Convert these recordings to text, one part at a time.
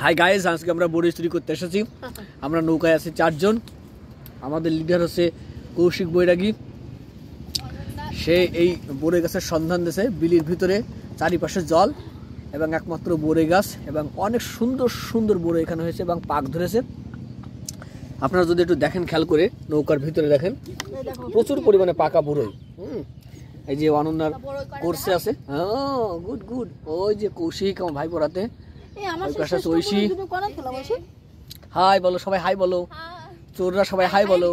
Hi guys, আজকে আমরা বড়ই চুরি করতে এসেছি। আমরা নৌকায় আছি 4 জন। আমাদের লিডার হচ্ছে কৌশিক বৈরাগী। সে এই বড়ই গাছের সন্ধান দিয়েছে বিলির ভিতরে, চারিপাশে জল এবং একমাত্র বড়ই গাছ, এবং অনেক সুন্দর সুন্দর বড়ই এখানে হয়েছে এবং পাক ধরেছে। আপনারা যদি একটু দেখেন, খেয়াল করে নৌকার ভিতরে দেখেন, প্রচুর পরিমাণে পাকা বড়ই। এই যে অনন্যার কোর্সে আছে। Good good. ওই যে কৌশিক আমার ভাই পড়াতে, হাই বলো সবাই, হাই বলো। চোররা সবাই হাই বলো।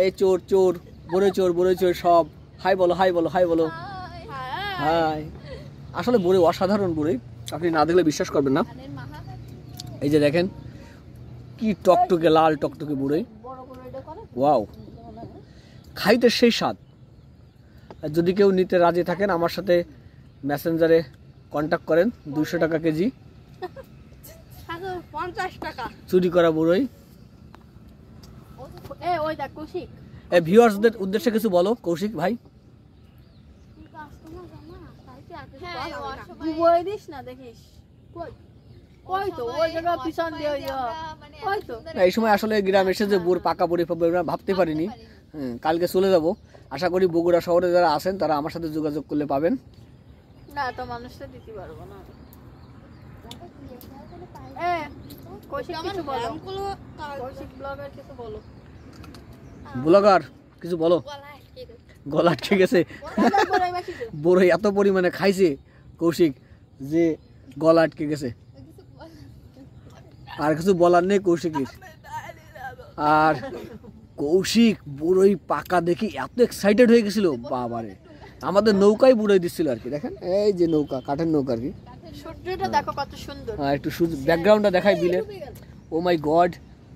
এই চোর চোর, বড়ই চোর, বড়ই চোর সব হাই বলো, হাই বলো, হাই বলো। হাই। আসলে বড়ই অসাধারণ বড়ই, আপনি না দেখলে বিশ্বাস করবেন না। এই যে দেখেন কি টকটকে লাল টকটকে বড়ই, ওয়াও, খাইতে সেই স্বাদ। যদি কেউ নিতে রাজি থাকেন আমার সাথে মেসেঞ্জারে কন্ট্যাক্ট করেন। 200 টাকা কেজি চুরি করা বড়ই। ভিউয়ার্সদের উদ্দেশ্যে কিছু বলো কৌশিক ভাই। এই সময় আসলে গ্রামে এসে যে পাকা বড়ি পাবো ভাবতে পারিনি। কালকে চলে যাব। আশা করি বগুড়া শহরে যারা আছেন তারা আমার সাথে যোগাযোগ করলে পাবেন। না তো মানুষটা দিতে পারবো না। ব্লগার কিছু বলো। গলা আটকে গেছে। বড়ই এত পরিমাণে খাইছে কৌশিক যে গলা আটকে গেছে। আর কিছু বলার নেই কৌশিকের। আর কৌশিক বড়ই পাকা দেখি এত এক্সাইটেড হয়ে গেছিল, বাবারে। আমাদের নৌকায় বুড়াই দিচ্ছিল আর কি। দেখেন এই যে নৌকা, কাঠের নৌকা আর কি। সূর্যটা দেখো কত সুন্দর। হ্যাঁ, একটু ব্যাকগ্রাউন্ডটা দেখাই বিলের। ও মাই গড,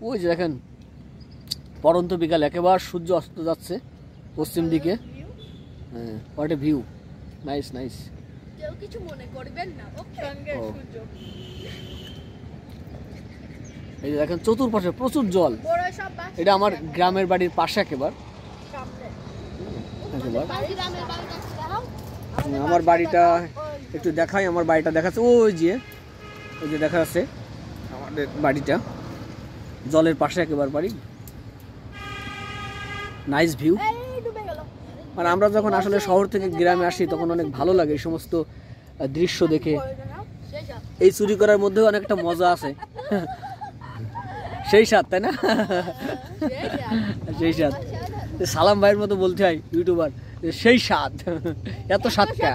ওই যে দেখেন পরন্ত বিকাল, একেবারে সূর্য অস্ত যাচ্ছে পশ্চিম দিকে। হ্যাঁ, what a view, nice nice. কেউ কিছু মনে করবেন না, সঙ্গে সূর্য। এই যে দেখেন চতুর্পাশে প্রচুর জল। এটা আমার গ্রামের বাড়ির পাশে একেবারে। আমার বাড়িটা একটু দেখাই, আমার বাড়িটা দেখাচ্ছে ওই যে দেখা যাচ্ছে আমাদের বাড়িটা জলের পাশে একেবারে বাড়ি। Nice view. আর আমরা যখন আসলে শহর থেকে গ্রামে আসি তখন অনেক ভালো লাগে এই সমস্ত দৃশ্য দেখে। এই চুরি করার মধ্যেও অনেকটা মজা আছে। সেই স্বাদ, তাই না? সেই স্বাদ। সালাম ভাইয়ের মতো বলতে হয় ইউটিউবার, সেই স্বাদ। এত স্বাদ কা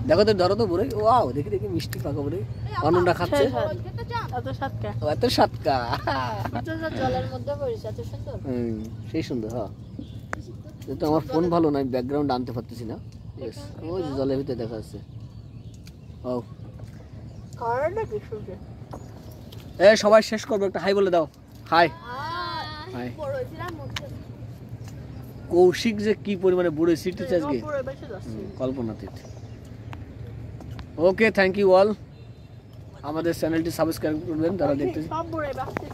দেখো তো, ধরো তো বড়ই। ওয়াও, দেখি দেখি মিষ্টি পাকা বড়ই অনন্যা খাচ্ছে। এত স্বাদ কা সেই সুন্দর। হ্যাঁ, কিন্তু আমার ফোন ভালো নয়, ব্যাকগ্রাউন্ড আনতে পারতেছি না। ওই জলের ভিতরে দেখা যাচ্ছে। সবাই শেষ করবো, একটা হাই বলে দাও। High high. কৌশিক যে কি পরিমাণে বুড়ো সিটিতে আজকে কল্পনাতীত। ওকে, থ্যাংক ইউ অল। আমাদের চ্যানেলটি সাবস্ক্রাইব করবেন যারা দেখতেছেন।